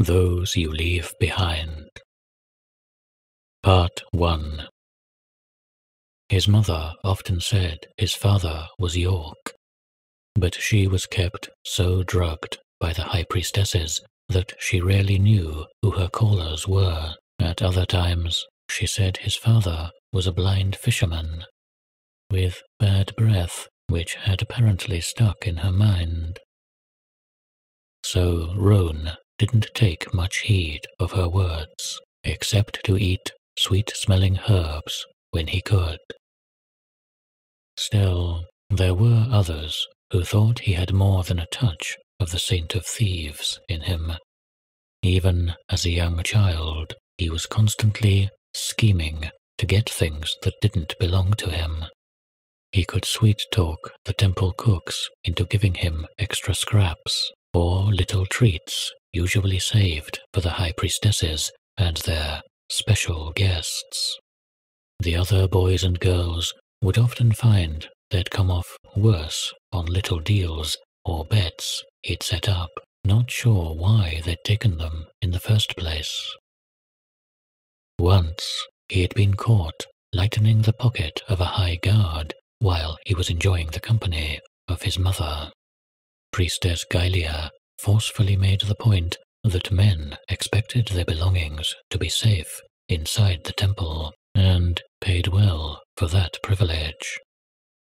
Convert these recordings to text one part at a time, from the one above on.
Those You Leave Behind. Part 1. His mother often said his father was York, but she was kept so drugged by the high priestesses that she rarely knew who her callers were. At other times, she said his father was a blind fisherman, with bad breath which had apparently stuck in her mind. So Roan didn't take much heed of her words, except to eat sweet-smelling herbs when he could. Still, there were others who thought he had more than a touch of the Saint of Thieves in him. Even as a young child, he was constantly scheming to get things that didn't belong to him. He could sweet-talk the temple cooks into giving him extra scraps, or little treats usually saved for the high priestesses and their special guests. The other boys and girls would often find they'd come off worse on little deals or bets he'd set up, not sure why they'd taken them in the first place. Once, he had been caught lightening the pocket of a high guard while he was enjoying the company of his mother. Priestess Gylia forcefully made the point that men expected their belongings to be safe inside the temple, and paid well for that privilege.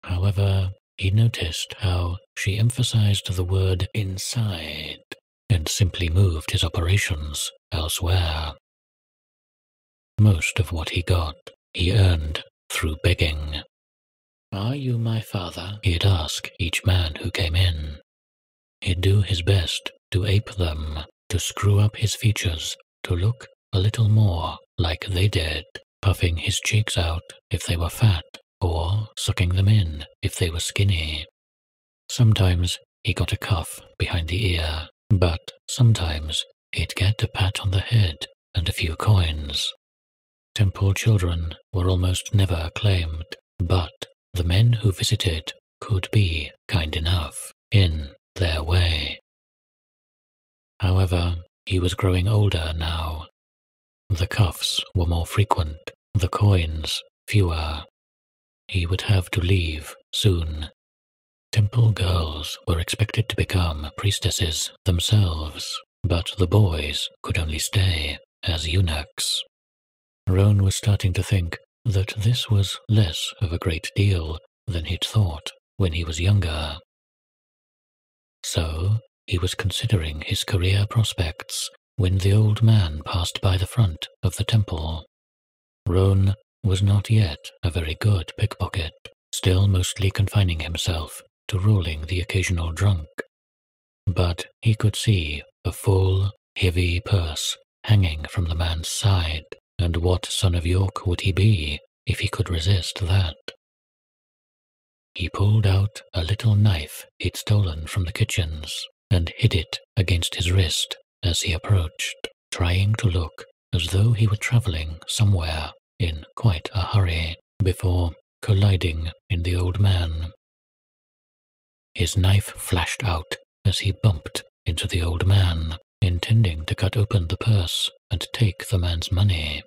However, he noticed how she emphasized the word inside, and simply moved his operations elsewhere. Most of what he got, he earned through begging. "Are you my father?" he'd ask each man who came in. He'd do his best to ape them, to screw up his features, to look a little more like they did, puffing his cheeks out if they were fat, or sucking them in if they were skinny. Sometimes he got a cuff behind the ear, but sometimes he'd get a pat on the head and a few coins. Temple children were almost never claimed, but the men who visited could be kind enough in their way. However, he was growing older now. The cuffs were more frequent, the coins fewer. He would have to leave soon. Temple girls were expected to become priestesses themselves, but the boys could only stay as eunuchs. Roan was starting to think that this was less of a great deal than he'd thought when he was younger. So, he was considering his career prospects when the old man passed by the front of the temple. Roan was not yet a very good pickpocket, still mostly confining himself to rolling the occasional drunk. But he could see a full, heavy purse hanging from the man's side, and what son of York would he be if he could resist that? He pulled out a little knife he'd stolen from the kitchens and hid it against his wrist as he approached, trying to look as though he were traveling somewhere in quite a hurry before colliding in the old man. His knife flashed out as he bumped into the old man, intending to cut open the purse and take the man's money.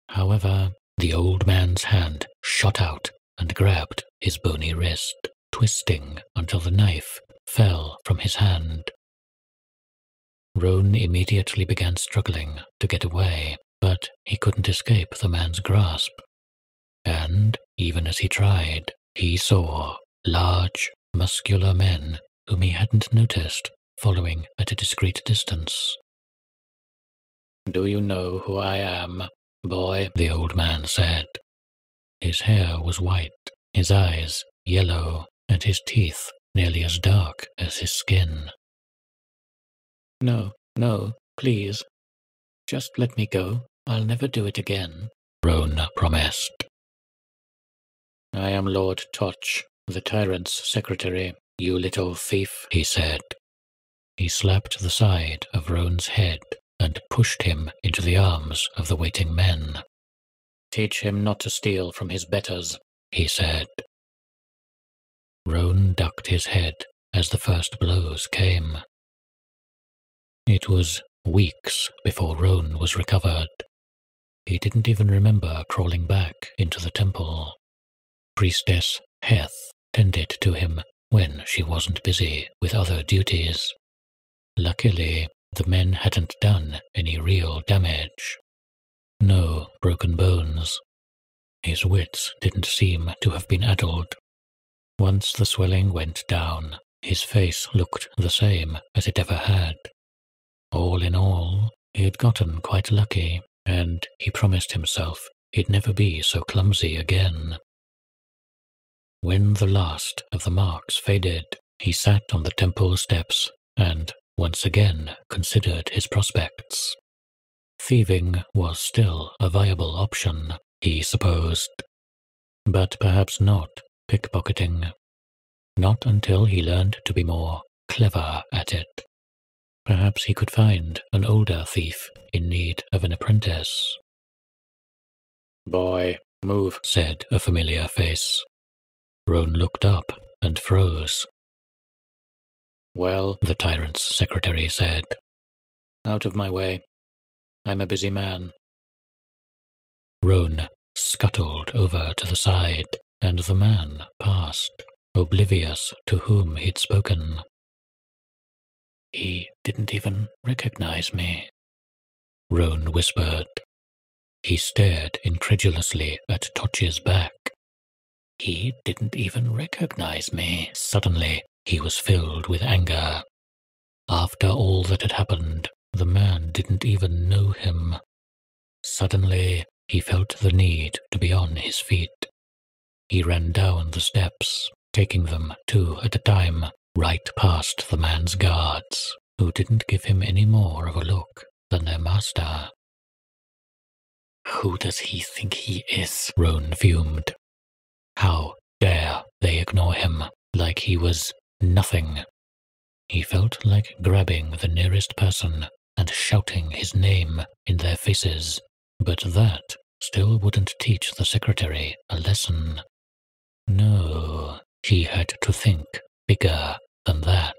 However, the old man's hand shot out and grabbed his bony wrist, twisting until the knife fell from his hand. Roan immediately began struggling to get away, but he couldn't escape the man's grasp. And, even as he tried, he saw large, muscular men whom he hadn't noticed following at a discreet distance. "Do you know who I am, boy?" the old man said. His hair was white, his eyes yellow, and his teeth nearly as dark as his skin. No, please. Just let me go. I'll never do it again," Roan promised. "I am Lord Toch, the tyrant's secretary, you little thief," he said. He slapped the side of Roan's head and pushed him into the arms of the waiting men. "Teach him not to steal from his betters," he said. Roan ducked his head as the first blows came. It was weeks before Roan was recovered. He didn't even remember crawling back into the temple. Priestess Heth tended to him when she wasn't busy with other duties. Luckily, the men hadn't done any real damage. No broken bones. His wits didn't seem to have been addled. Once the swelling went down, his face looked the same as it ever had. All in all, he had gotten quite lucky, and he promised himself he'd never be so clumsy again. When the last of the marks faded, he sat on the temple steps and once again considered his prospects. Thieving was still a viable option, he supposed, but perhaps not pickpocketing. Not until he learned to be more clever at it. Perhaps he could find an older thief in need of an apprentice. "Boy, move," said a familiar face. Roan looked up and froze. "Well," the tyrant's secretary said, "out of my way. I'm a busy man." Roan scuttled over to the side, and the man passed, oblivious to whom he'd spoken. "He didn't even recognize me," Roan whispered. He stared incredulously at Totch's back. "He didn't even recognize me." Suddenly, he was filled with anger. After all that had happened, the man didn't even know him. Suddenly, he felt the need to be on his feet. He ran down the steps, taking them two at a time, right past the man's guards, who didn't give him any more of a look than their master. "Who does he think he is?" Roan fumed. How dare they ignore him like he was nothing? He felt like grabbing the nearest person and shouting his name in their faces, but that still wouldn't teach the secretary a lesson. No, he had to think bigger than that.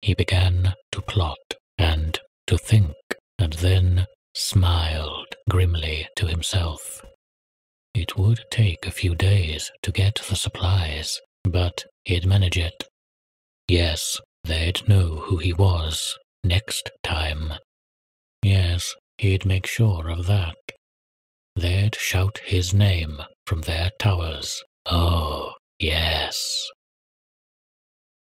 He began to plot and to think, and then smiled grimly to himself. It would take a few days to get the supplies, but he'd manage it. Yes, they'd know who he was next time. Yes, he'd make sure of that. They'd shout his name from their towers. Oh, yes.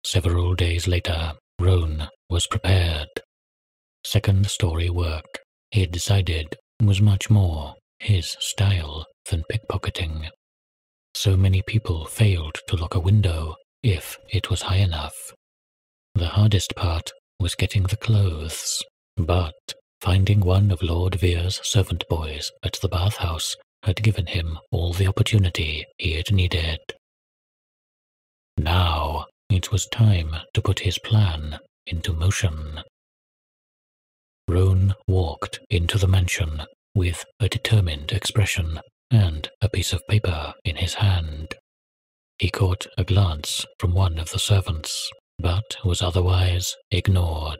Several days later, Roan was prepared. Second-story work, he had decided, was much more his style than pickpocketing. So many people failed to lock a window if it was high enough. The hardest part was getting the clothes, but finding one of Lord Vere's servant boys at the bathhouse had given him all the opportunity he had needed. Now it was time to put his plan into motion. Roan walked into the mansion with a determined expression and a piece of paper in his hand. He caught a glance from one of the servants, but was otherwise ignored.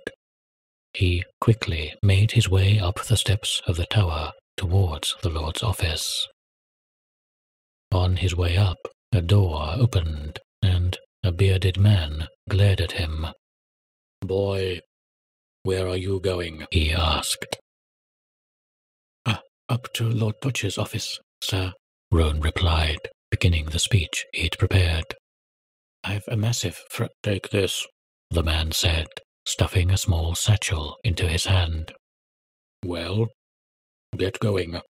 He quickly made his way up the steps of the tower towards the Lord's office. On his way up, a door opened, and a bearded man glared at him. "Boy, where are you going?" he asked. Up to Lord Totch's office, sir," Roan replied, beginning the speech he'd prepared. "I've a massive Take this," the man said, stuffing a small satchel into his hand. "Well, get going."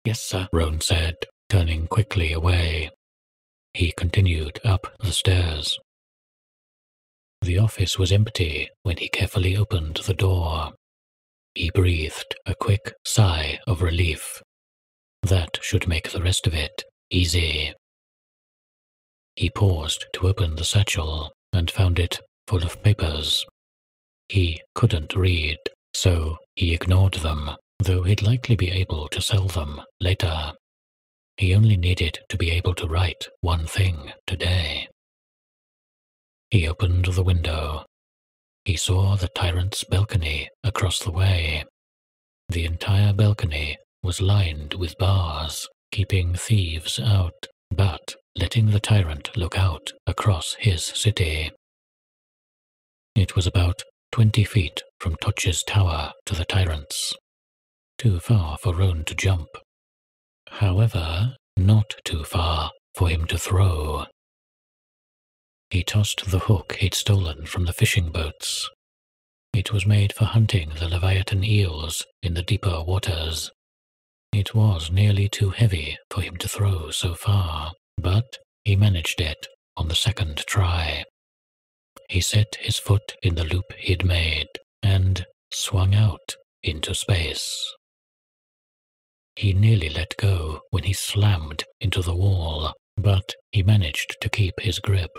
"Yes, sir," Roan said, turning quickly away. He continued up the stairs. The office was empty when he carefully opened the door. He breathed a quick sigh of relief. That should make the rest of it easy. He paused to open the satchel and found it full of papers. He couldn't read, so he ignored them, though he'd likely be able to sell them later. He only needed to be able to write one thing today. He opened the window. he saw the tyrant's balcony across the way. The entire balcony was lined with bars, keeping thieves out, but letting the tyrant look out across his city. It was about 20 feet from Touch's tower to the tyrant's. Too far for Roan to jump. However, not too far for him to throw. He tossed the hook he'd stolen from the fishing boats. It was made for hunting the leviathan eels in the deeper waters. It was nearly too heavy for him to throw so far, but he managed it on the second try. He set his foot in the loop he'd made and swung out into space. He nearly let go when he slammed into the wall, but he managed to keep his grip.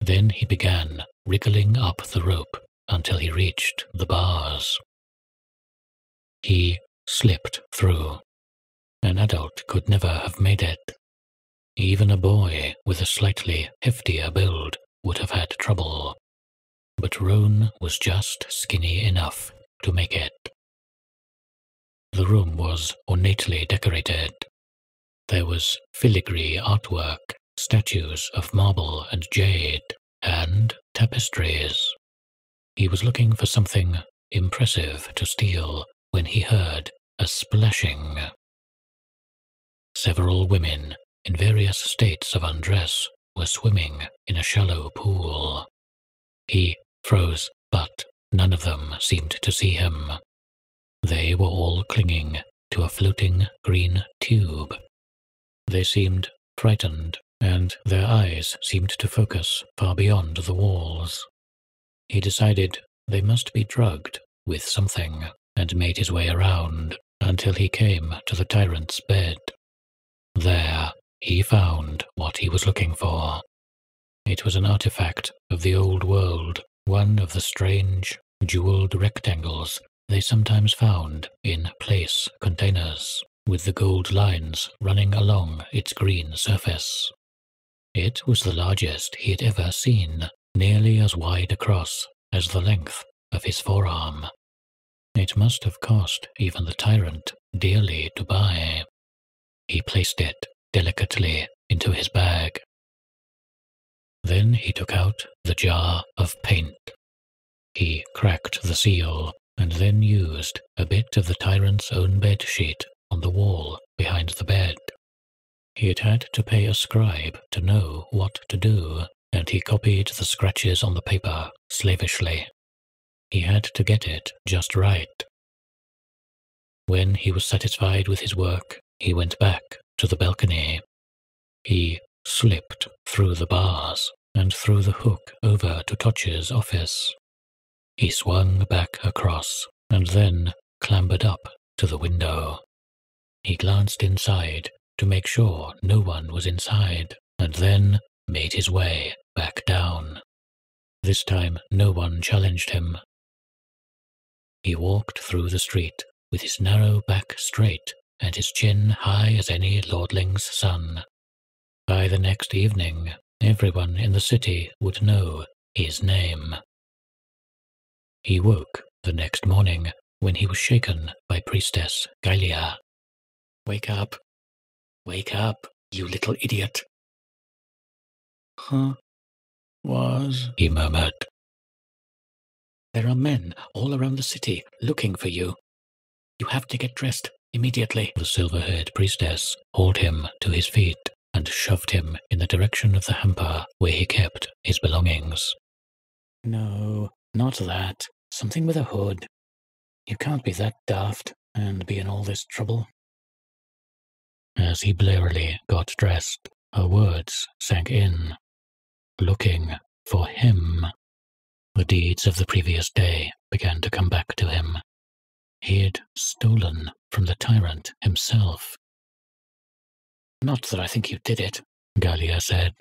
Then he began wriggling up the rope until he reached the bars. He slipped through. An adult could never have made it. Even a boy with a slightly heftier build would have had trouble. But Roan was just skinny enough to make it. The room was ornately decorated. There was filigree artwork, statues of marble and jade, and tapestries. He was looking for something impressive to steal when he heard a splashing. Several women, in various states of undress, were swimming in a shallow pool. He froze, but none of them seemed to see him. They were all clinging to a floating green tube. They seemed frightened, and their eyes seemed to focus far beyond the walls. He decided they must be drugged with something, and made his way around until he came to the tyrant's bed. There, he found what he was looking for. It was an artifact of the old world, one of the strange, jeweled rectangles they sometimes found in place containers, with the gold lines running along its green surface. It was the largest he had ever seen, nearly as wide across as the length of his forearm. It must have cost even the tyrant dearly to buy. He placed it delicately into his bag. Then he took out the jar of paint. He cracked the seal, and then used a bit of the tyrant's own bed sheet on the wall behind the bed. He had had to pay a scribe to know what to do, and he copied the scratches on the paper slavishly. He had to get it just right. When he was satisfied with his work, he went back to the balcony. He slipped through the bars and threw the hook over to Touch's office. He swung back across and then clambered up to the window. He glanced inside to make sure no one was inside, and then made his way back down. This time no one challenged him. He walked through the street with his narrow back straight and his chin high as any lordling's son. By the next evening, everyone in the city would know his name. He woke the next morning when he was shaken by Priestess Galia. "Wake up! Wake up, you little idiot!" "Huh? He murmured. "There are men all around the city looking for you. You have to get dressed immediately." The silver-haired priestess hauled him to his feet and shoved him in the direction of the hamper where he kept his belongings. "No, not that. Something with a hood. You can't be that daft and be in all this trouble." As he blearily got dressed, her words sank in. Looking for him. The deeds of the previous day began to come back to him. He'd stolen from the tyrant himself. "Not that I think you did it," Galia said.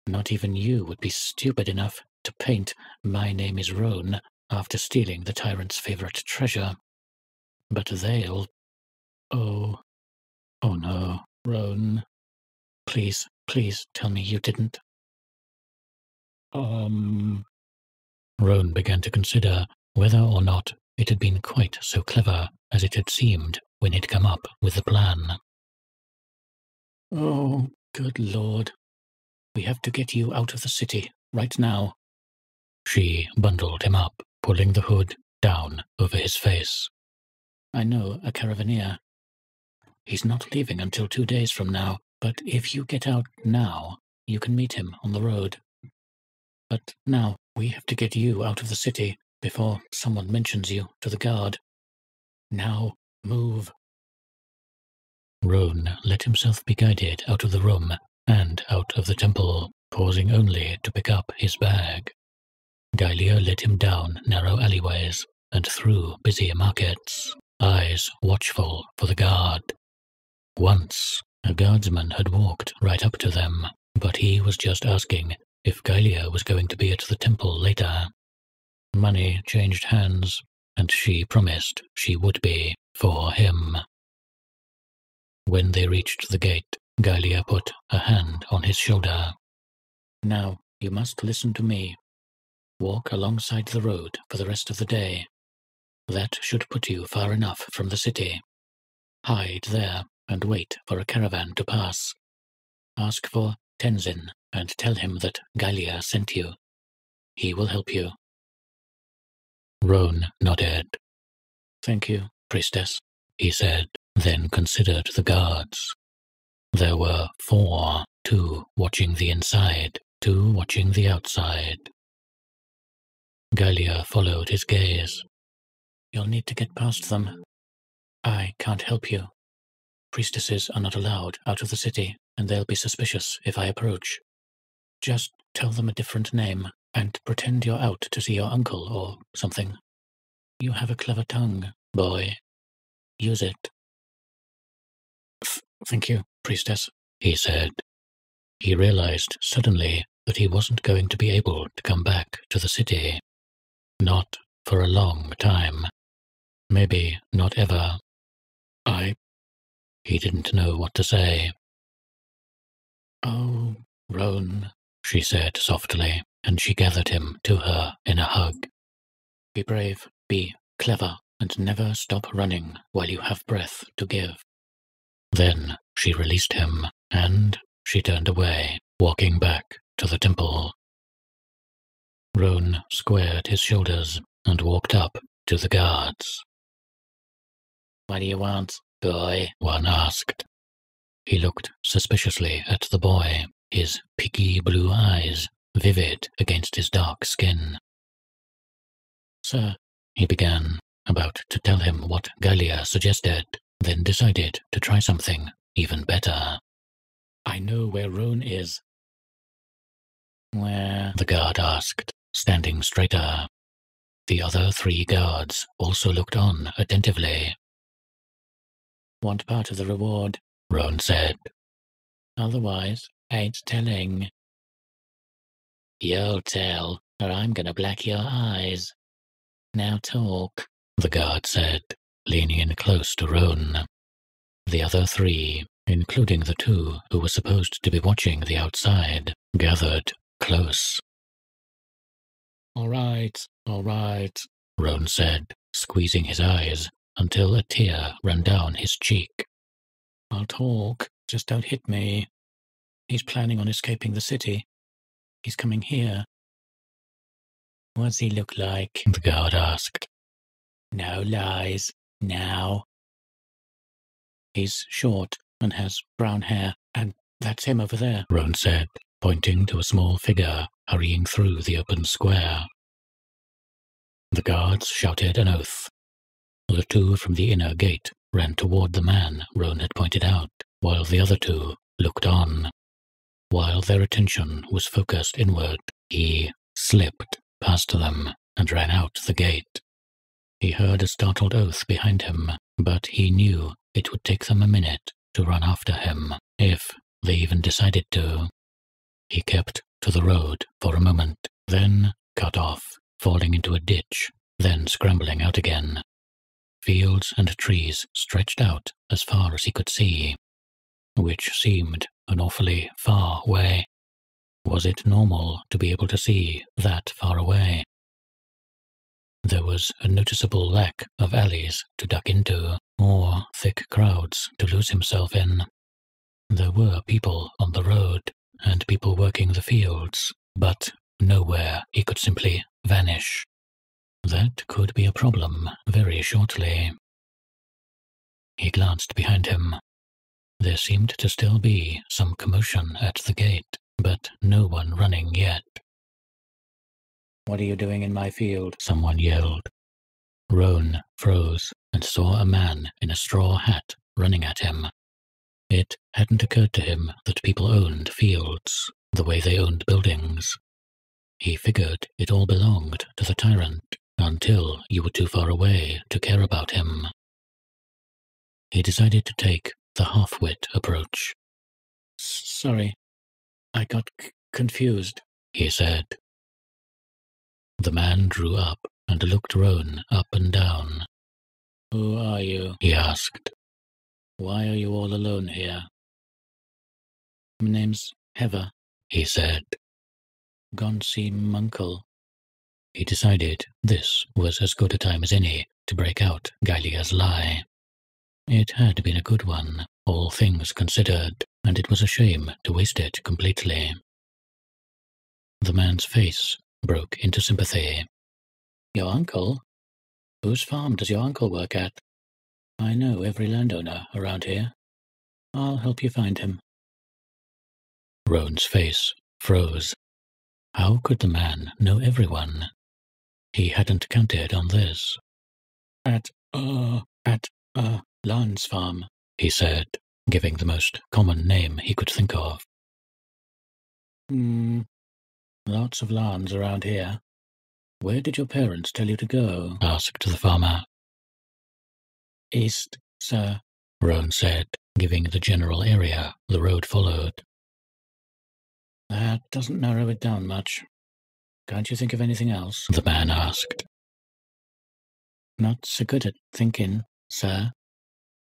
"Not even you would be stupid enough to paint 'My name is Roan' after stealing the tyrant's favorite treasure. But they'll... Oh no, Roan. Please tell me you didn't." Roan began to consider whether or not it had been quite so clever as it had seemed when he'd come up with the plan. "Oh, good Lord. We have to get you out of the city, right now." She bundled him up, pulling the hood down over his face. "I know a caravaneer. He's not leaving until 2 days from now, but if you get out now, you can meet him on the road. But now, we have to get you out of the city before someone mentions you to the guard. Now, move." Roan let himself be guided out of the room and out of the temple, pausing only to pick up his bag. Gallia led him down narrow alleyways and through busy markets, eyes watchful for the guard. Once, a guardsman had walked right up to them, but he was just asking if Gallia was going to be at the temple later. Money changed hands, and she promised she would be for him. When they reached the gate, Gallia put a hand on his shoulder. "Now, you must listen to me. Walk alongside the road for the rest of the day. That should put you far enough from the city. Hide there and wait for a caravan to pass. Ask for Tenzin and tell him that Gallia sent you. He will help you." Roan nodded. "Thank you, priestess," he said, then considered the guards. There were 4, 2 watching the inside, 2 watching the outside. Gallia followed his gaze. "You'll need to get past them. I can't help you. Priestesses are not allowed out of the city, and they'll be suspicious if I approach. Just tell them a different name, and pretend you're out to see your uncle or something. You have a clever tongue, boy. Use it." "Thank you, priestess," he said. He realized suddenly that he wasn't going to be able to come back to the city. Not for a long time. Maybe not ever. He didn't know what to say. "Oh, Roan," she said softly, and she gathered him to her in a hug. "Be brave, be clever, and never stop running while you have breath to give." Then she released him, and she turned away, walking back to the temple. Roan squared his shoulders and walked up to the guards. "What do you want, boy?" one asked. He looked suspiciously at the boy, his picky blue eyes vivid against his dark skin. "Sir," he began, about to tell him what Gallia suggested, then decided to try something even better. "I know where Roan is." "Where?" the guard asked, standing straighter. The other 3 guards also looked on attentively. "Want part of the reward," Roan said. "Otherwise, ain't telling." "You'll tell, or I'm gonna black your eyes. Now talk," the guard said, leaning in close to Roan. The other 3, including the 2 who were supposed to be watching the outside, gathered close. All right, Roan said, squeezing his eyes until a tear ran down his cheek. "I'll talk, just don't hit me. He's planning on escaping the city. He's coming here." "What's he look like?" the guard asked. "No lies, now." "He's short and has brown hair, and that's him over there," Roan said, pointing to a small figure hurrying through the open square. The guards shouted an oath. The 2 from the inner gate ran toward the man Roan had pointed out, while the other 2 looked on. While their attention was focused inward, he slipped past them and ran out the gate. He heard a startled oath behind him, but he knew it would take them a minute to run after him, if they even decided to. He kept to the road for a moment, then cut off, falling into a ditch, then scrambling out again. Fields and trees stretched out as far as he could see, which seemed an awfully far way. Was it normal to be able to see that far away? There was a noticeable lack of alleys to duck into, or thick crowds to lose himself in. There were people on the road, and people working the fields, but nowhere he could simply vanish. That could be a problem very shortly. He glanced behind him. There seemed to still be some commotion at the gate, but no one running yet. "What are you doing in my field?" someone yelled. Roan froze and saw a man in a straw hat running at him. It hadn't occurred to him that people owned fields the way they owned buildings. He figured it all belonged to the tyrant until you were too far away to care about him. He decided to take the half-wit approach. "Sorry, I got confused," he said. The man drew up and looked Roan up and down. "Who are you?" he asked. "Why are you all alone here?" "My name's Heather," he said. "Gone see Munkle." He decided this was as good a time as any to break out Gallia's lie. It had been a good one, all things considered, and it was a shame to waste it completely. The man's face broke into sympathy. "Your uncle? Whose farm does your uncle work at? I know every landowner around here. I'll help you find him." Roan's face froze. How could the man know everyone? He hadn't counted on this. At Lan's farm," he said, giving the most common name he could think of. Lots of lawns around here. Where did your parents tell you to go?" asked the farmer. "East, sir," Roan said, giving the general area the road followed. "That doesn't narrow it down much. Can't you think of anything else?" the man asked. "Not so good at thinking, sir."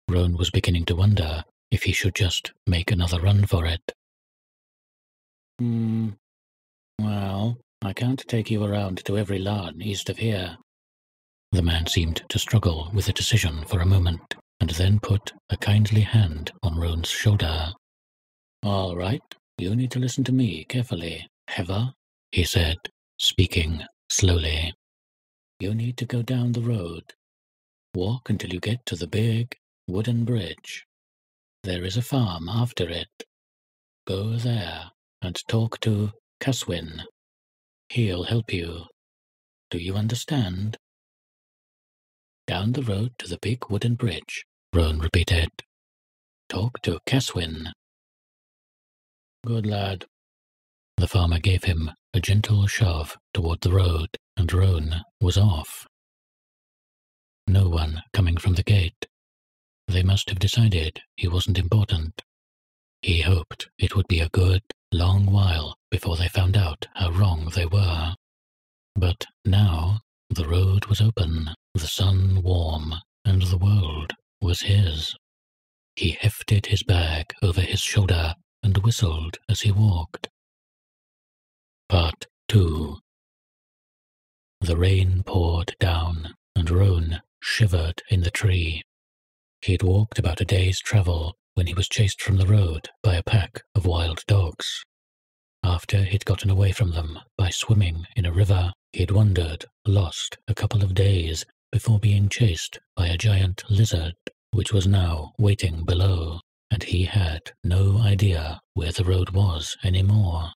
Roan was beginning to wonder if he should just make another run for it. Well, I can't take you around to every lawn east of here." The man seemed to struggle with the decision for a moment, and then put a kindly hand on Roan's shoulder. "All right, you need to listen to me carefully, Heather," he said, speaking slowly. "You need to go down the road. Walk until you get to the big wooden bridge. There is a farm after it. Go there and talk to Caswin. He'll help you. Do you understand?" "Down the road to the big wooden bridge," Roan repeated. "Talk to Caswin." "Good lad." The farmer gave him a gentle shove toward the road, and Roan was off. No one coming from the gate. They must have decided he wasn't important. He hoped it would be a good, long while before they found out how wrong they were. But now the road was open, the sun warm, and the world was his. He hefted his bag over his shoulder and whistled as he walked. Part 2. The rain poured down, and Roan shivered in the tree. He'd walked about a day's travel when he was chased from the road by a pack of wild dogs. After he'd gotten away from them by swimming in a river, he'd wandered, lost a couple of days before being chased by a giant lizard, which was now waiting below, and he had no idea where the road was anymore.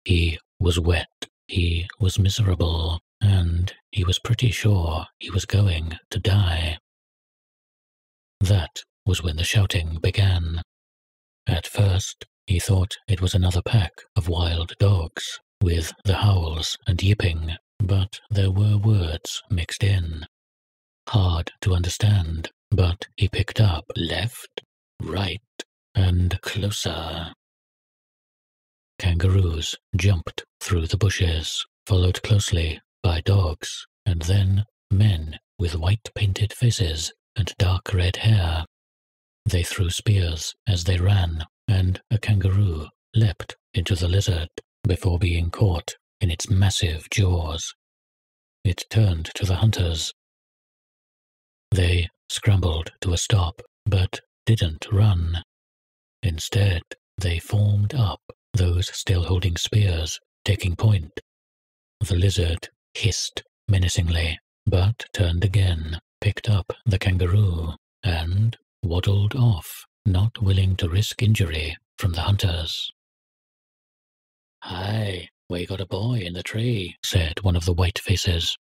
He was wet, he was miserable, and he was pretty sure he was going to die. That was when the shouting began. At first, he thought it was another pack of wild dogs, with the howls and yipping, but there were words mixed in. Hard to understand, but he picked up left, right, and closer. Kangaroos jumped through the bushes, followed closely by dogs, and then men with white-painted faces and dark red hair. They threw spears as they ran, and a kangaroo leapt into the lizard before being caught in its massive jaws. it turned to the hunters. They scrambled to a stop, but didn't run. Instead, they formed up, those still holding spears, taking point. The lizard hissed menacingly, but turned again, picked up the kangaroo, and waddled off, not willing to risk injury from the hunters. "Hey, we got a boy in the tree," said one of the white faces.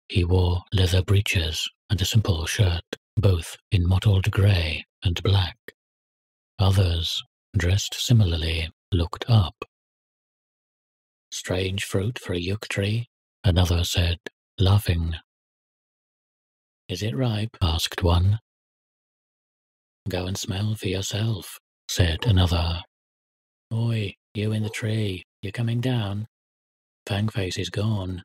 He wore leather breeches and a simple shirt, both in mottled grey and black. Others, dressed similarly, looked up. "Strange fruit for a yuck tree," another said, laughing. "Is it ripe?" asked one. "Go and smell for yourself," said another. "Oi, you in the tree, you coming down? Fangface is gone."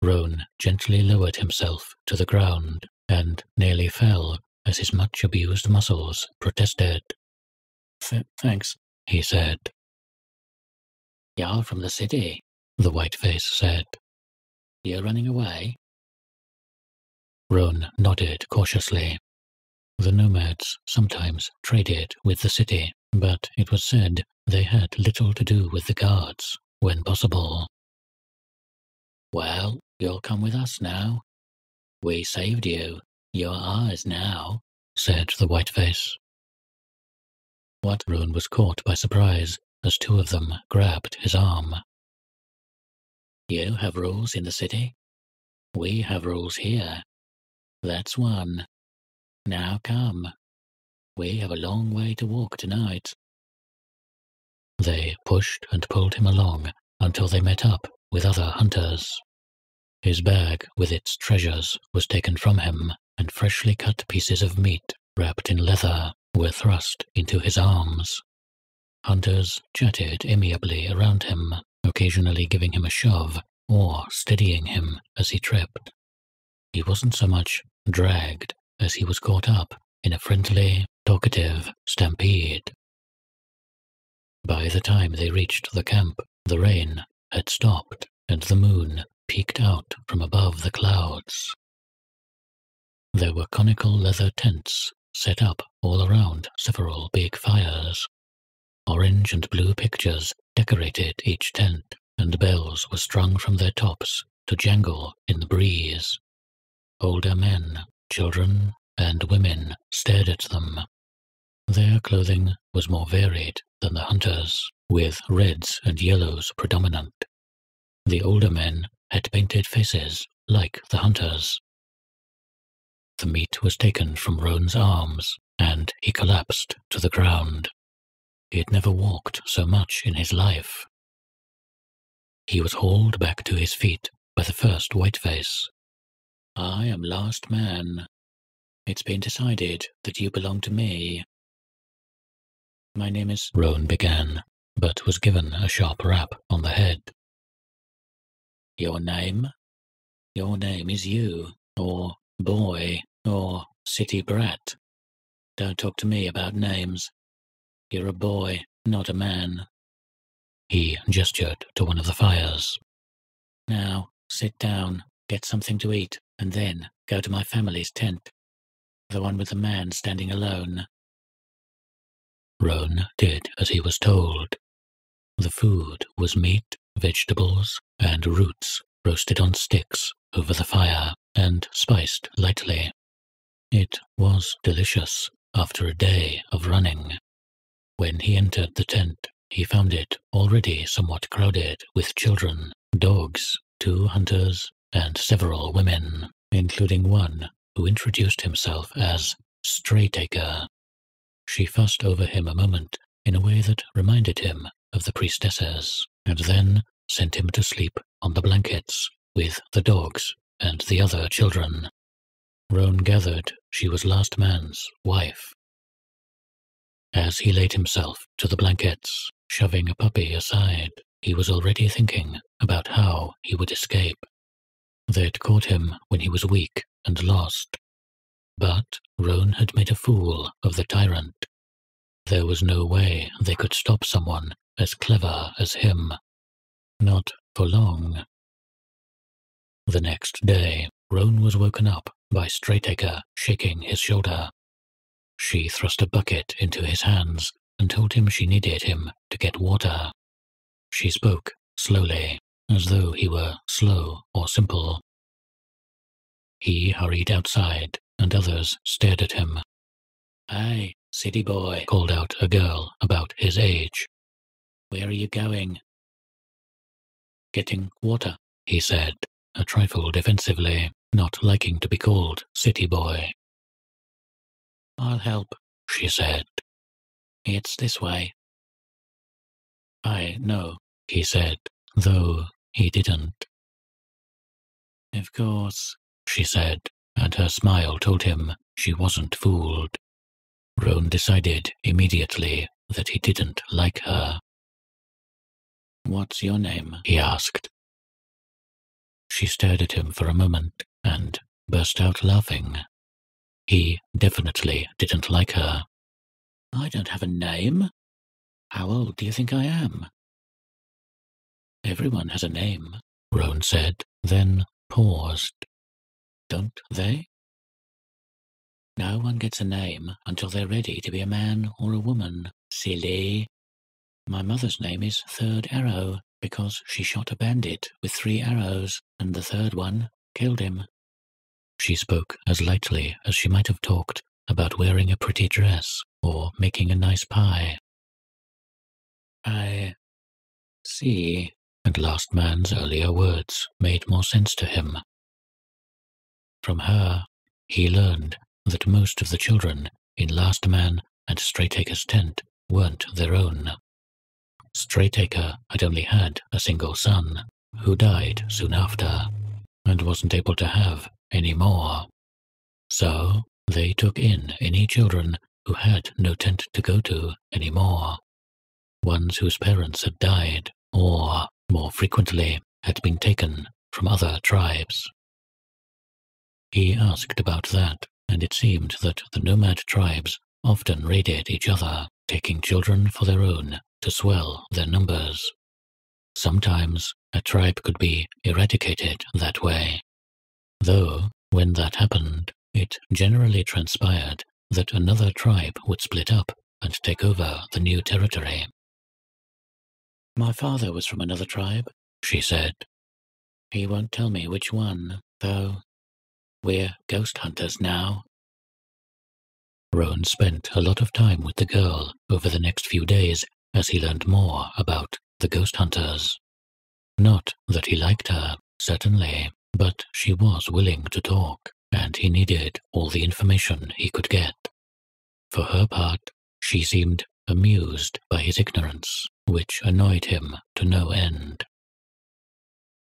Roan gently lowered himself to the ground and nearly fell as his much-abused muscles protested. Thanks, he said. "You're from the city," the white-face said. "You're running away?" Roan nodded cautiously. The nomads sometimes traded with the city, but it was said they had little to do with the guards, when possible. "Well, you'll come with us now. We saved you. You're ours now," said the whiteface. Roan was caught by surprise as two of them grabbed his arm. "You have rules in the city? We have rules here. That's one. Now come. We have a long way to walk tonight." They pushed and pulled him along until they met up with other hunters. His bag with its treasures was taken from him, and freshly cut pieces of meat, wrapped in leather, were thrust into his arms. Hunters chatted amiably around him, occasionally giving him a shove or steadying him as he tripped. He wasn't so much dragged as he was caught up in a friendly, talkative stampede. By the time they reached the camp, the rain had stopped and the moon peeked out from above the clouds. There were conical leather tents set up all around several big fires. Orange and blue pictures decorated each tent, and bells were strung from their tops to jangle in the breeze. Older men, children, and women stared at them. Their clothing was more varied than the hunters, with reds and yellows predominant. The older men had painted faces like the hunters. The meat was taken from Roan's arms, and he collapsed to the ground. He had never walked so much in his life. He was hauled back to his feet by the first whiteface. "I am last man. It's been decided that you belong to me." "My name is—" Roan began, but was given a sharp rap on the head. "Your name? Your name is you, or boy, or city brat. Don't talk to me about names. You're a boy, not a man." He gestured to one of the fires. "Now, sit down, get something to eat, and then go to my family's tent. The one with the man standing alone." Roan did as he was told. The food was meat, vegetables, and roots roasted on sticks over the fire and spiced lightly. It was delicious after a day of running. When he entered the tent, he found it already somewhat crowded with children, dogs, 2 hunters, and several women, including one who introduced himself as Stray Taker. She fussed over him a moment in a way that reminded him of the priestesses, and then sent him to sleep on the blankets with the dogs and the other children. Roan gathered she was Last Man's wife. As he laid himself to the blankets, shoving a puppy aside, he was already thinking about how he would escape. They'd caught him when he was weak and lost. But Roan had made a fool of the tyrant. There was no way they could stop someone as clever as him. Not for long. The next day, Roan was woken up by Straytaker shaking his shoulder. She thrust a bucket into his hands and told him she needed him to get water. She spoke slowly, as though he were slow or simple. He hurried outside, and others stared at him. "Hey, city boy," called out a girl about his age. "Where are you going?" "Getting water," he said, a trifle defensively, not liking to be called city boy. "I'll help," she said. "It's this way." "I know," he said, though he didn't. "Of course," she said, and her smile told him she wasn't fooled. Roan decided immediately that he didn't like her. "What's your name?" he asked. She stared at him for a moment and burst out laughing. He definitely didn't like her. "I don't have a name. How old do you think I am?" "Everyone has a name," Roan said, then paused. "Don't they?" "No one gets a name until they're ready to be a man or a woman, silly. My mother's name is Third Arrow because she shot a bandit with 3 arrows, and the third one killed him." She spoke as lightly as she might have talked about wearing a pretty dress or making a nice pie. "I see," and Last Man's earlier words made more sense to him. From her, he learned that most of the children in Last Man and Straytaker's tent weren't their own. Straytaker had only had a single son, who died soon after, and wasn't able to have any more. So they took in any children who had no tent to go to anymore, ones whose parents had died, or, more frequently, had been taken from other tribes. He asked about that, and it seemed that the nomad tribes often raided each other, taking children for their own to swell their numbers. Sometimes a tribe could be eradicated that way, though when that happened, it generally transpired that another tribe would split up and take over the new territory. "My father was from another tribe," she said. "He won't tell me which one, though. We're ghost hunters now." Roan spent a lot of time with the girl over the next few days as he learned more about the ghost hunters. Not that he liked her, certainly, but she was willing to talk, and he needed all the information he could get. For her part, she seemed amused by his ignorance, which annoyed him to no end.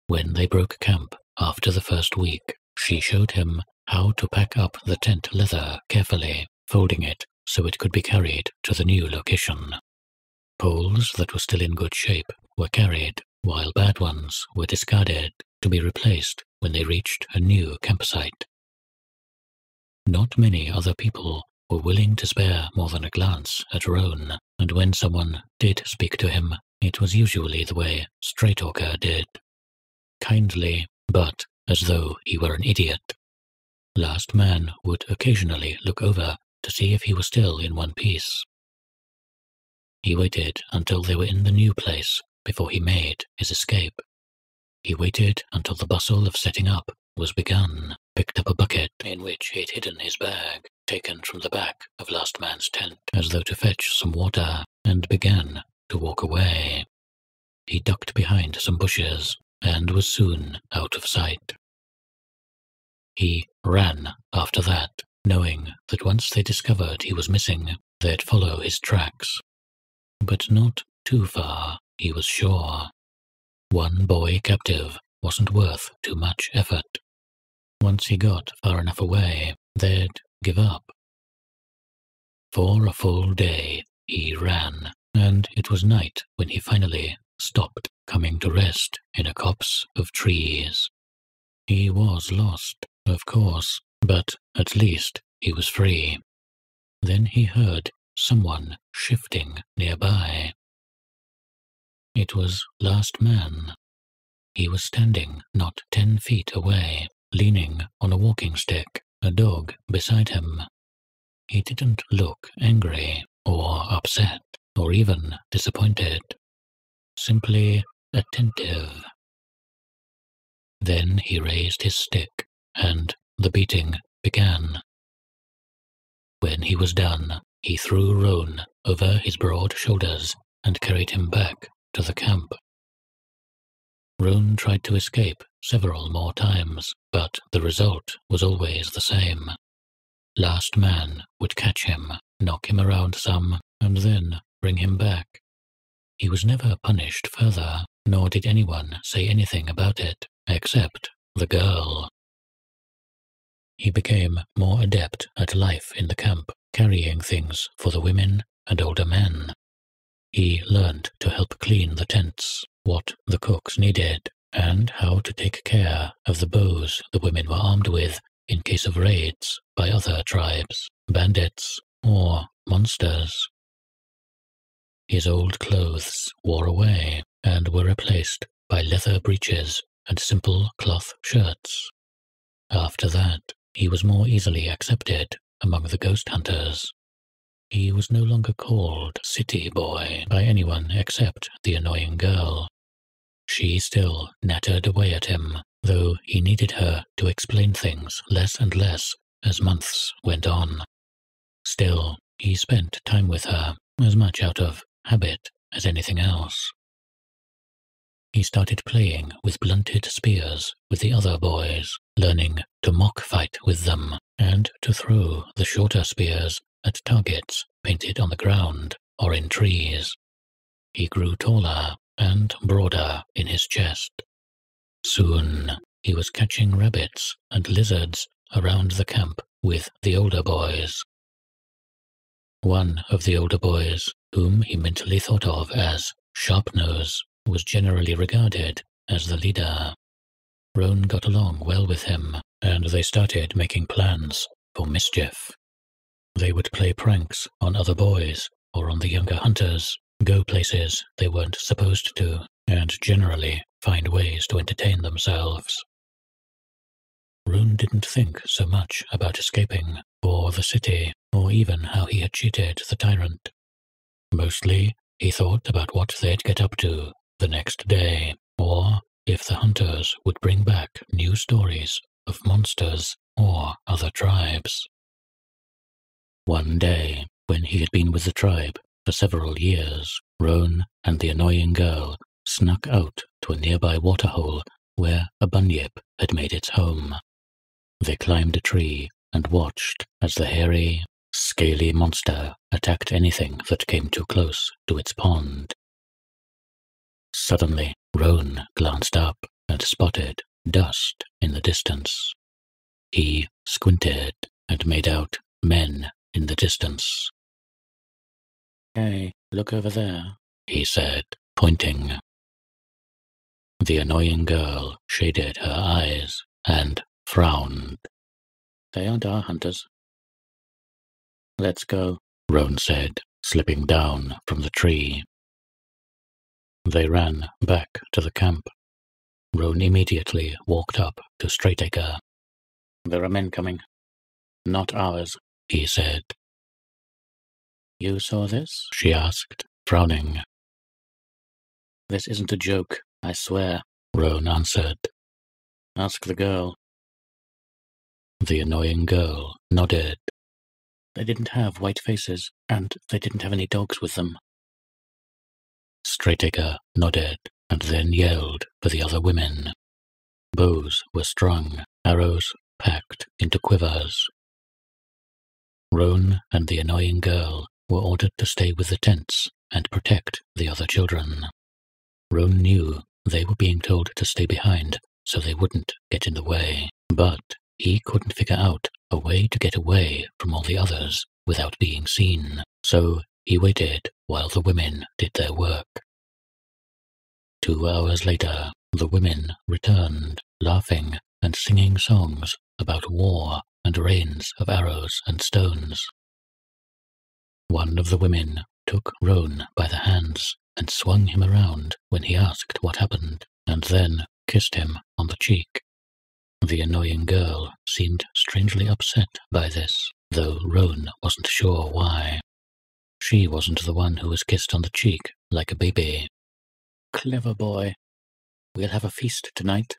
When they broke camp after the first week, she showed him how to pack up the tent leather carefully, folding it so it could be carried to the new location. Poles that were still in good shape were carried, while bad ones were discarded to be replaced when they reached a new campsite. Not many other people were willing to spare more than a glance at Roan, and when someone did speak to him, it was usually the way Straytalker did. Kindly, but as though he were an idiot. Last Man would occasionally look over to see if he was still in one piece. He waited until they were in the new place before he made his escape. He waited until the bustle of setting up was begun, picked up a bucket in which he'd hidden his bag, taken from the back of Last Man's tent, as though to fetch some water, and began to walk away. He ducked behind some bushes, and was soon out of sight. He ran after that, knowing that once they discovered he was missing, they'd follow his tracks. But not too far, he was sure. One boy captive wasn't worth too much effort. Once he got far enough away, they'd give up. For a full day he ran, and it was night when he finally stopped, coming to rest in a copse of trees. He was lost, of course, but at least he was free. Then he heard someone shifting nearby. It was Last Man. He was standing not 10 feet away, leaning on a walking stick, a dog beside him. He didn't look angry, or upset, or even disappointed. Simply attentive. Then he raised his stick, and the beating began. When he was done, he threw Roan over his broad shoulders and carried him back to the camp. Roan tried to escape several more times, but the result was always the same. Last man would catch him, knock him around some, and then bring him back. He was never punished further, nor did anyone say anything about it, except the girl. He became more adept at life in the camp, carrying things for the women and older men. He learned to help clean the tents, what the cooks needed, and how to take care of the bows the women were armed with in case of raids by other tribes, bandits, or monsters. His old clothes wore away and were replaced by leather breeches and simple cloth shirts. After that, he was more easily accepted among the ghost hunters. He was no longer called City Boy by anyone except the annoying girl. She still nattered away at him, though he needed her to explain things less and less as months went on. Still, he spent time with her, as much out of habit as anything else. He started playing with blunted spears with the other boys, learning to mock fight with them, and to throw the shorter spears at targets painted on the ground or in trees. He grew taller and broader in his chest. Soon he was catching rabbits and lizards around the camp with the older boys. One of the older boys, whom he mentally thought of as Sharpnose, was generally regarded as the leader. Roan got along well with him, and they started making plans for mischief. They would play pranks on other boys or on the younger hunters, go places they weren't supposed to, and generally find ways to entertain themselves. Roan didn't think so much about escaping, or the city, or even how he had cheated the tyrant. Mostly, he thought about what they'd get up to the next day, or if the hunters would bring back new stories of monsters or other tribes. One day, when he had been with the tribe for several years, Roan and the annoying girl snuck out to a nearby waterhole where a bunyip had made its home. They climbed a tree and watched as the hairy, scaly monster attacked anything that came too close to its pond. Suddenly, Roan glanced up and spotted dust in the distance. He squinted and made out men in the distance. "Hey, look over there," he said, pointing. The annoying girl shaded her eyes and frowned. "They aren't our hunters." "Let's go," Roan said, slipping down from the tree. They ran back to the camp. Roan immediately walked up to Straightacre. "There are men coming. Not ours," he said. "You saw this?" she asked, frowning. "This isn't a joke, I swear," Roan answered. "Ask the girl." The annoying girl nodded. "They didn't have white faces, and they didn't have any dogs with them." Straightacre nodded, and then yelled for the other women. Bows were strung, arrows packed into quivers. Roan and the annoying girl were ordered to stay with the tents and protect the other children. Roan knew they were being told to stay behind so they wouldn't get in the way, but he couldn't figure out a way to get away from all the others without being seen, so he waited while the women did their work. 2 hours later, the women returned, laughing and singing songs about war and rains of arrows and stones. One of the women took Roan by the hands and swung him around when he asked what happened, and then kissed him on the cheek. The annoying girl seemed strangely upset by this, though Roan wasn't sure why. She wasn't the one who was kissed on the cheek like a baby. "Clever boy. We'll have a feast tonight."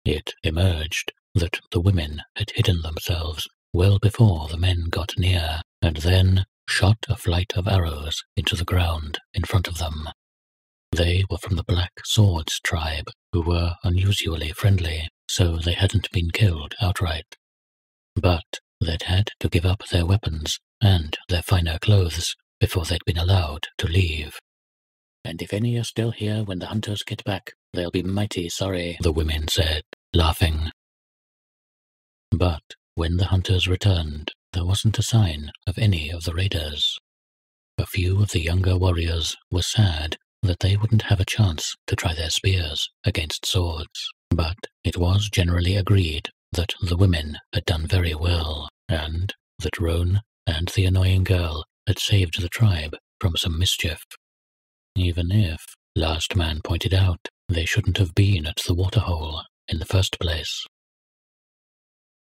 It emerged that the women had hidden themselves well before the men got near, and then shot a flight of arrows into the ground in front of them. They were from the Black Swords tribe, who were unusually friendly, so they hadn't been killed outright. But they'd had to give up their weapons and their finer clothes before they'd been allowed to leave. "And if any are still here when the hunters get back, they'll be mighty sorry," the women said, laughing. But when the hunters returned, there wasn't a sign of any of the raiders. A few of the younger warriors were sad that they wouldn't have a chance to try their spears against swords, but it was generally agreed that the women had done very well, and that Roan and the annoying girl had saved the tribe from some mischief. Even if, Last Man pointed out, they shouldn't have been at the waterhole in the first place.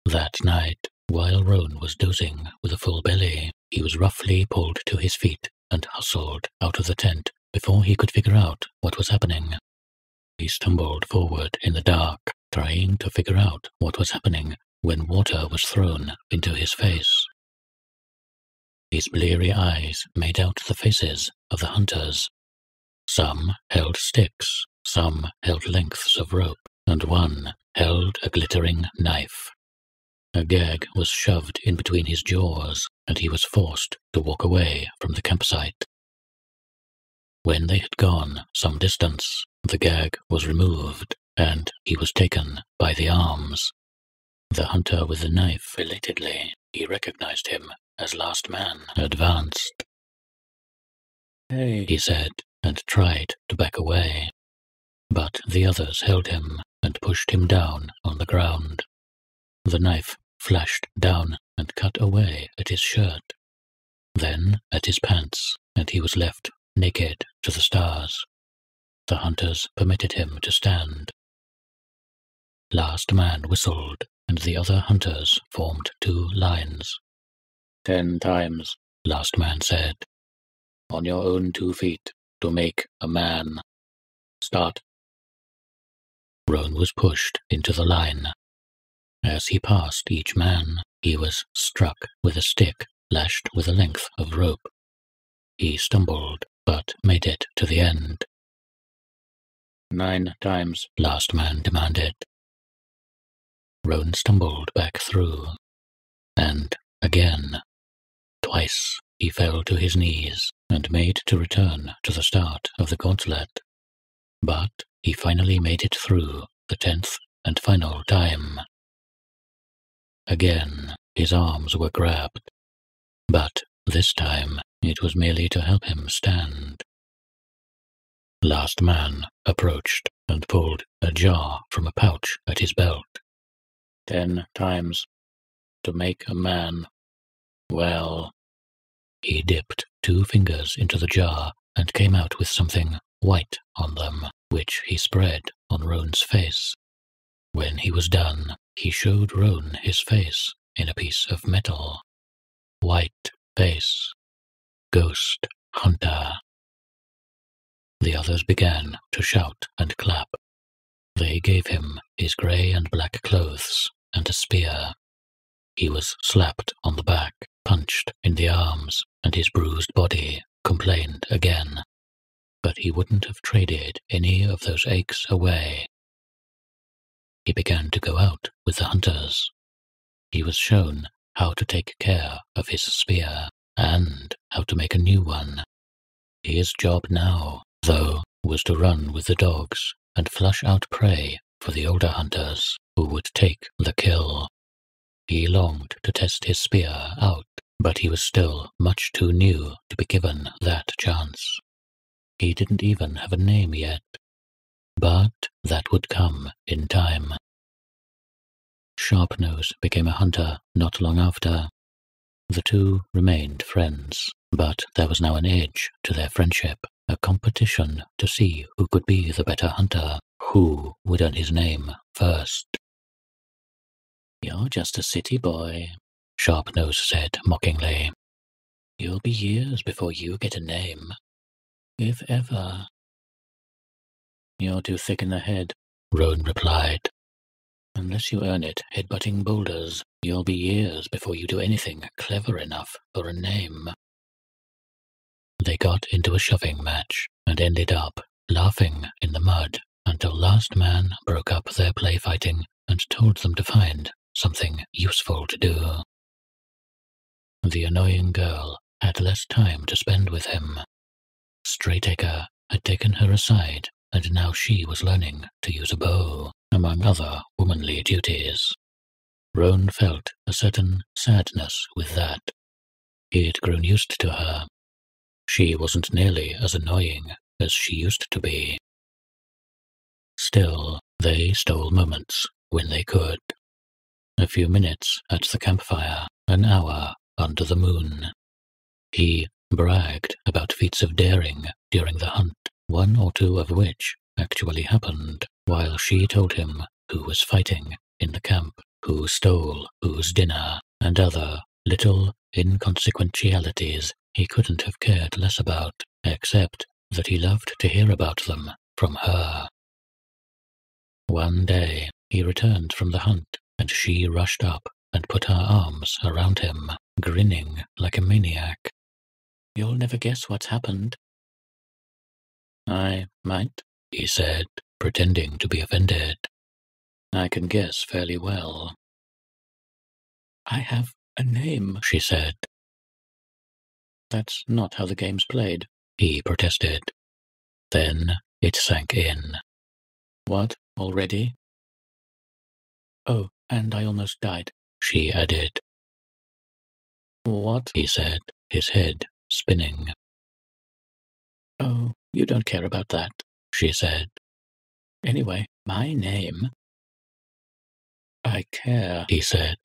That night, while Roan was dozing with a full belly, he was roughly pulled to his feet and hustled out of the tent before he could figure out what was happening. He stumbled forward in the dark, trying to figure out what was happening when water was thrown into his face. His bleary eyes made out the faces of the hunters. Some held sticks, some held lengths of rope, and one held a glittering knife. A gag was shoved in between his jaws, and he was forced to walk away from the campsite. When they had gone some distance, the gag was removed, and he was taken by the arms. The hunter with the knife, belatedly, he recognized him as Last Man, advanced. "Hey," he said, and tried to back away. But the others held him and pushed him down on the ground. The knife flashed down and cut away at his shirt, then at his pants, and he was left naked to the stars. The hunters permitted him to stand. Last Man whistled, and the other hunters formed 2 lines. 10 times, Last Man said. "On your own 2 feet, to make a man. Start." Roan was pushed into the line. As he passed each man, he was struck with a stick lashed with a length of rope. He stumbled, but made it to the end. 9 times, Last Man demanded. Roan stumbled back through, and again. Twice he fell to his knees and made to return to the start of the gauntlet. But he finally made it through the 10th and final time. Again, his arms were grabbed, but this time it was merely to help him stand. Last Man approached and pulled a jar from a pouch at his belt. 10 times, to make a man. Well, he dipped 2 fingers into the jar and came out with something white on them, which he spread on Roan's face. When he was done, he showed Roan his face in a piece of metal. White face. Ghost Hunter. The others began to shout and clap. They gave him his grey and black clothes and a spear. He was slapped on the back, punched in the arms, and his bruised body complained again. But he wouldn't have traded any of those aches away. He began to go out with the hunters. He was shown how to take care of his spear, and how to make a new one. His job now, though, was to run with the dogs and flush out prey for the older hunters who would take the kill. He longed to test his spear out, but he was still much too new to be given that chance. He didn't even have a name yet, but that would come in time. Sharpnose became a hunter not long after. The 2 remained friends, but there was now an edge to their friendship, a competition to see who could be the better hunter. who would earn his name first. "You're just a city boy," Sharpnose said mockingly. "You'll be years before you get a name, if ever." "You're too thick in the head," Roan replied. "Unless you earn it headbutting boulders, you'll be years before you do anything clever enough for a name." They got into a shoving match and ended up laughing in the mud until Last Man broke up their play fighting and told them to find something useful to do. The annoying girl had less time to spend with him. Straytaker had taken her aside, and now she was learning to use a bow, among other womanly duties. Roan felt a certain sadness with that. He'd grown used to her. She wasn't nearly as annoying as she used to be. Still, they stole moments when they could. A few minutes at the campfire, an hour under the moon. He bragged about feats of daring during the hunt, one or two of which actually happened, while she told him who was fighting in the camp, who stole whose dinner, and other little inconsequentialities he couldn't have cared less about, except that he loved to hear about them from her. One day he returned from the hunt, and she rushed up and put her arms around him, grinning like a maniac. "You'll never guess what's happened." "I might," he said, pretending to be offended. "I can guess fairly well." "I have a name," she said. "That's not how the game's played," he protested. Then it sank in. "What, already?" "Oh, and I almost died," she added. "What?" he said, his head spinning. "Oh, you don't care about that," she said. "Anyway, my name—" "I care," he said.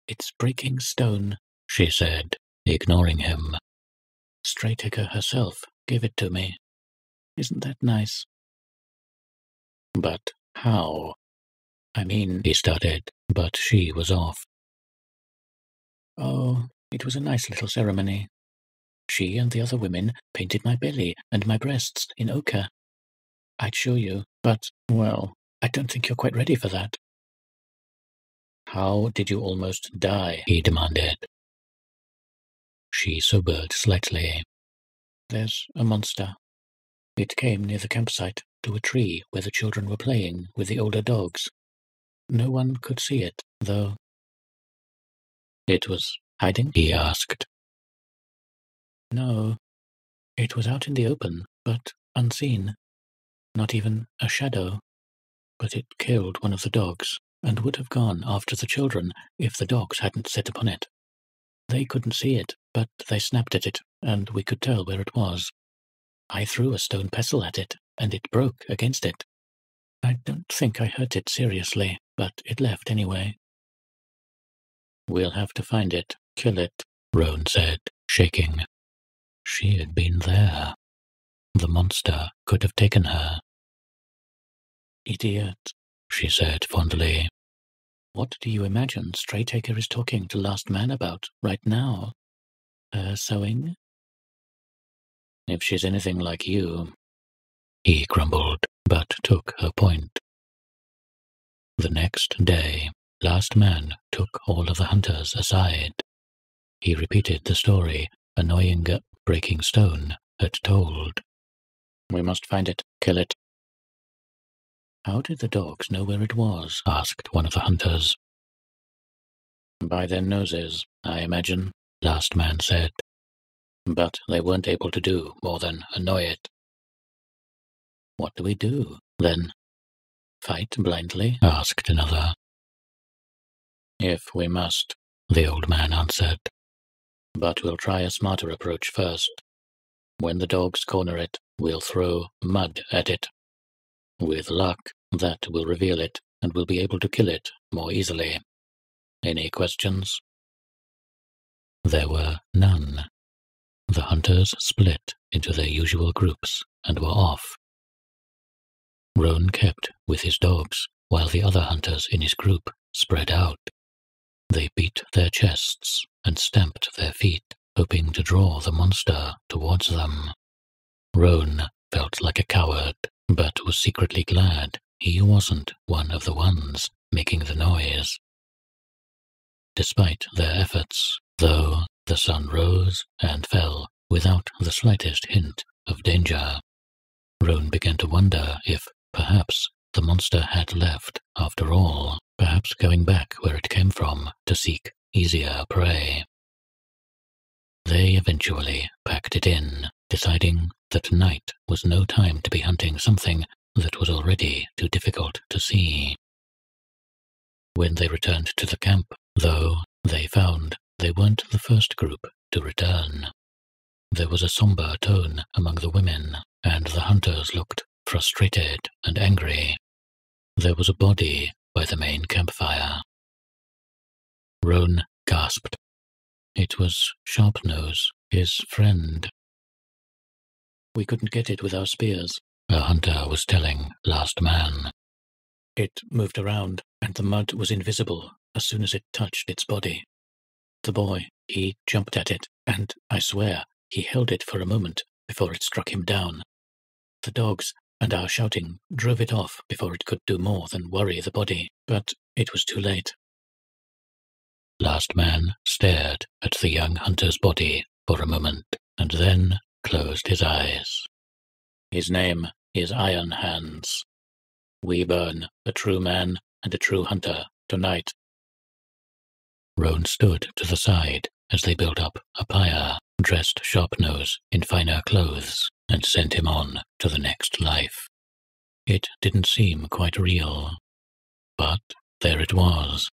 "It's Breaking Stone," she said, ignoring him. "Straytaker herself gave it to me. Isn't that nice?" "But how?" "I mean," he started, but she was off. "Oh, it was a nice little ceremony. She and the other women painted my belly and my breasts in ochre. I'd show you, but, well, I don't think you're quite ready for that." "How did you almost die?" he demanded. She sobered slightly. "There's a monster. It came near the campsite, to a tree where the children were playing with the older dogs. No one could see it, though." "It was hiding?" he asked. "No. It was out in the open, but unseen. Not even a shadow. But it killed one of the dogs, and would have gone after the children if the dogs hadn't set upon it. They couldn't see it, but they snapped at it, and we could tell where it was. I threw a stone pestle at it, and it broke against it. I don't think I hurt it seriously, but it left anyway." "We'll have to find it, kill it," Roan said, shaking. She had been there. The monster could have taken her. "Idiot," she said fondly. "What do you imagine Straytaker is talking to Last Man about right now? Her sewing?" "If she's anything like you," he grumbled, but took her point. The next day, Last Man took all of the hunters aside. He repeated the story annoying Breaking Stone had told. "We must find it, kill it." "How did the dogs know where it was?" asked one of the hunters. "By their noses, I imagine," Last Man said. "But they weren't able to do more than annoy it." "What do we do, then?" "Fight blindly?" asked another. "If we must," the old man answered. "But we'll try a smarter approach first. When the dogs corner it, we'll throw mud at it. With luck, that will reveal it, and we'll be able to kill it more easily. Any questions?" There were none. The hunters split into their usual groups and were off. Roan kept with his dogs, while the other hunters in his group spread out. They beat their chests and stamped their feet, hoping to draw the monster towards them. Roan felt like a coward, but was secretly glad he wasn't one of the ones making the noise. Despite their efforts, though, the sun rose and fell without the slightest hint of danger. Roan began to wonder if, perhaps, the monster had left after all, perhaps going back where it came from to seek easier prey. They eventually packed it in, deciding that night was no time to be hunting something that was already too difficult to see. When they returned to the camp, though, they found they weren't the first group to return. There was a somber tone among the women, and the hunters looked frustrated and angry. There was a body by the main campfire. Roan gasped. It was Sharpnose, his friend. "We couldn't get it with our spears," a hunter was telling Last Man. "It moved around, and the mud was invisible as soon as it touched its body. The boy, he jumped at it, and I swear he held it for a moment before it struck him down. The dogs and our shouting drove it off before it could do more than worry the body, but it was too late." Last Man stared at the young hunter's body for a moment, and then closed his eyes. "His name is Iron Hands. We burn a true man and a true hunter tonight." Roan stood to the side as they built up a pyre, dressed Sharpnose in finer clothes, and sent him on to the next life. It didn't seem quite real, but there it was.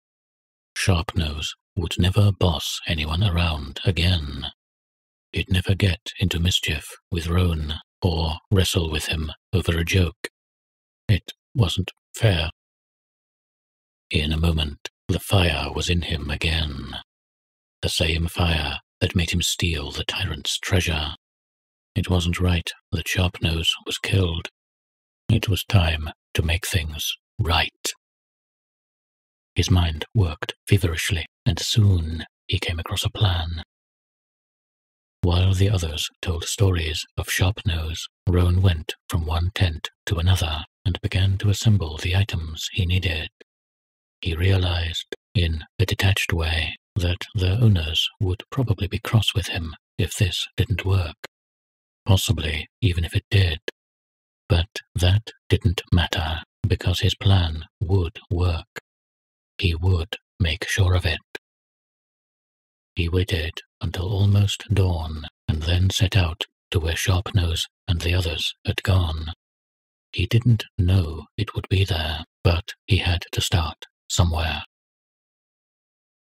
Sharpnose would never boss anyone around again. He'd never get into mischief with Roan or wrestle with him over a joke. It wasn't fair. In a moment, the fire was in him again. The same fire that made him steal the tyrant's treasure. It wasn't right that Sharpnose was killed. It was time to make things right. His mind worked feverishly, and soon he came across a plan. While the others told stories of Sharpnose, Roan went from one tent to another and began to assemble the items he needed. He realized, in a detached way, that their owners would probably be cross with him if this didn't work. Possibly even if it did. But that didn't matter, because his plan would work. He would make sure of it. He waited until almost dawn, and then set out to where Sharpnose and the others had gone. He didn't know it would be there, but he had to start somewhere.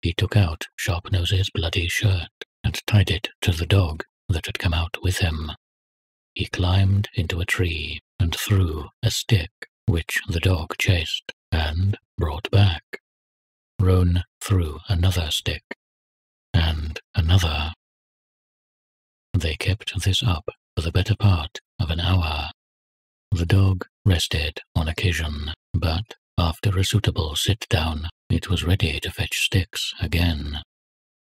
He took out Sharpnose's bloody shirt and tied it to the dog that had come out with him. He climbed into a tree and threw a stick, which the dog chased and brought back. Roan threw another stick, and another. They kept this up for the better part of an hour. The dog rested on occasion, but after a suitable sit-down, it was ready to fetch sticks again.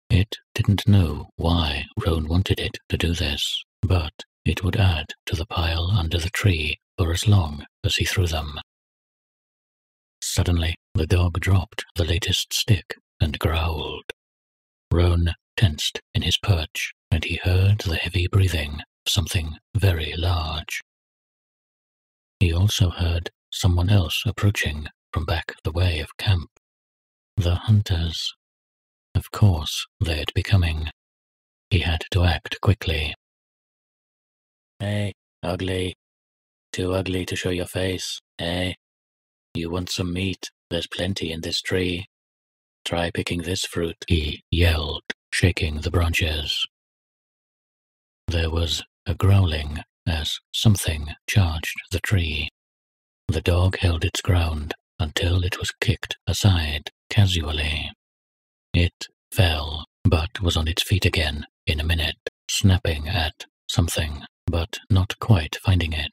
It didn't know why Roan wanted it to do this, but it would add to the pile under the tree for as long as he threw them. Suddenly, the dog dropped the latest stick and growled. Roan tensed in his perch, and he heard the heavy breathing of something very large. He also heard someone else approaching from back the way of camp. The hunters. Of course they'd be coming. He had to act quickly. "Hey, ugly. Too ugly to show your face, eh? You want some meat? There's plenty in this tree. Try picking this fruit," he yelled, shaking the branches. There was a growling as something charged the tree. The dog held its ground until it was kicked aside casually. It fell, but was on its feet again in a minute, snapping at something, but not quite finding it.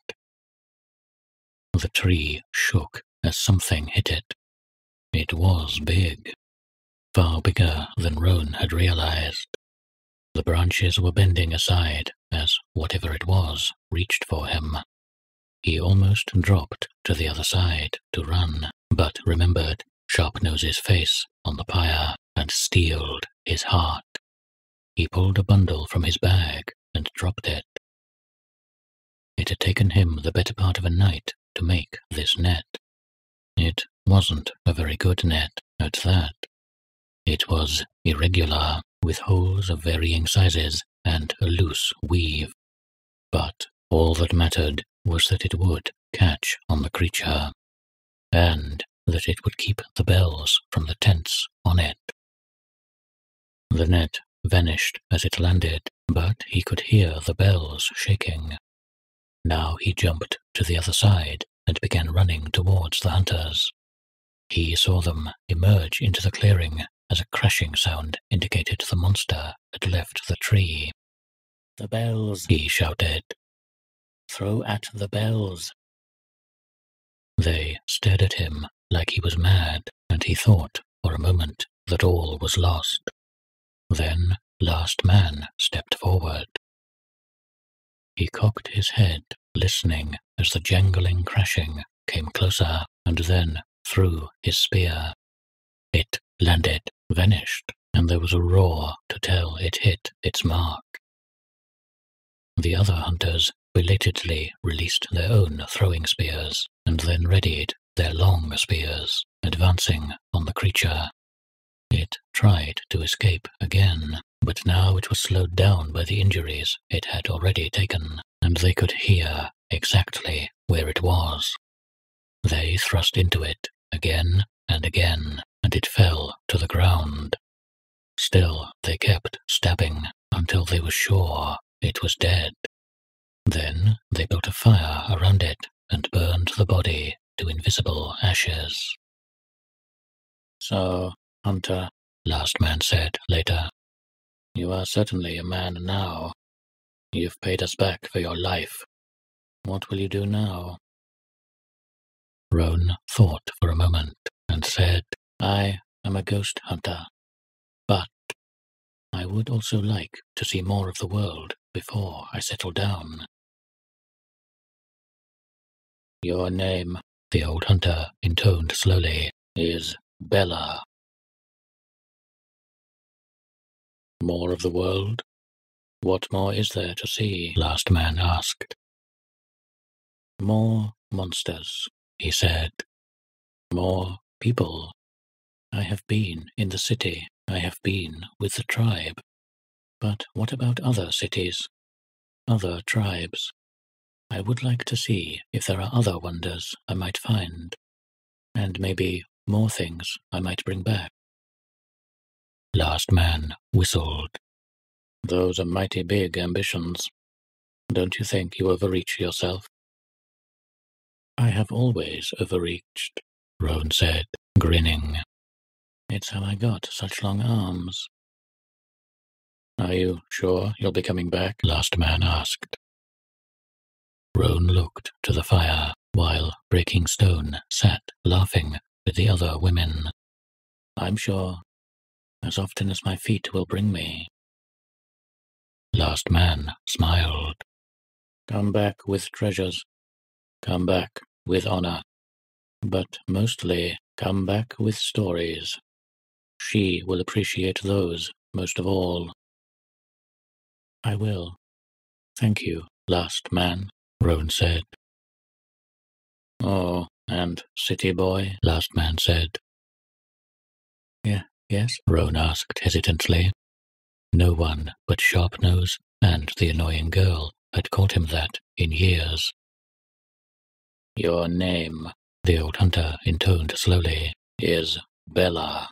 The tree shook as something hit it. It was big, far bigger than Roan had realized. The branches were bending aside as whatever it was reached for him. He almost dropped to the other side to run, but remembered Sharpnose's face on the pyre and steeled his heart. He pulled a bundle from his bag and dropped it. It had taken him the better part of a night to make this net. It wasn't a very good net at that. It was irregular, with holes of varying sizes and a loose weave. But all that mattered was that it would catch on the creature, and that it would keep the bells from the tents on it. The net vanished as it landed, but he could hear the bells shaking. Now he jumped to the other side and began running towards the hunters. He saw them emerge into the clearing as a crashing sound indicated the monster had left the tree. "The bells!" he shouted. "Throw at the bells!" They stared at him like he was mad, and he thought for a moment that all was lost. Then Last Man stepped forward. He cocked his head, listening as the jangling crashing came closer, and then threw his spear. It landed, vanished, and there was a roar to tell it hit its mark. The other hunters belatedly released their own throwing spears, and then readied their long spears, advancing on the creature. It tried to escape again, but now it was slowed down by the injuries it had already taken, and they could hear exactly where it was. They thrust into it again and again, and it fell to the ground. Still they kept stabbing until they were sure it was dead. Then they built a fire around it and burned the body to invisible ashes. "So, Hunter," Last Man said later, "you are certainly a man now. You've paid us back for your life. What will you do now?" Roan thought for a moment and said, "I am a ghost hunter, but I would also like to see more of the world before I settle down." "Your name," the old hunter intoned slowly, "is Bella." "More of the world? What more is there to see?" Last Man asked. "More monsters," he said. "More people. I have been in the city. I have been with the tribe. But what about other cities? Other tribes? I would like to see if there are other wonders I might find. And maybe more things I might bring back." Last Man whistled. "Those are mighty big ambitions. Don't you think you overreach yourself?" "I have always overreached," Roan said, grinning. "It's how I got such long arms." "Are you sure you'll be coming back?" Last Man asked. Roan looked to the fire, while Breaking Stone sat laughing with the other women. "I'm sure, as often as my feet will bring me." Last Man smiled. "Come back with treasures. Come back with honor. But mostly, come back with stories. She will appreciate those most of all." "I will. Thank you, Last Man," Roan said. "Oh, and City Boy?" Last Man said. Yes?" Roan asked hesitantly. No one but Sharpnose and the annoying girl had called him that in years. "Your name," the old hunter intoned slowly, "is Bella."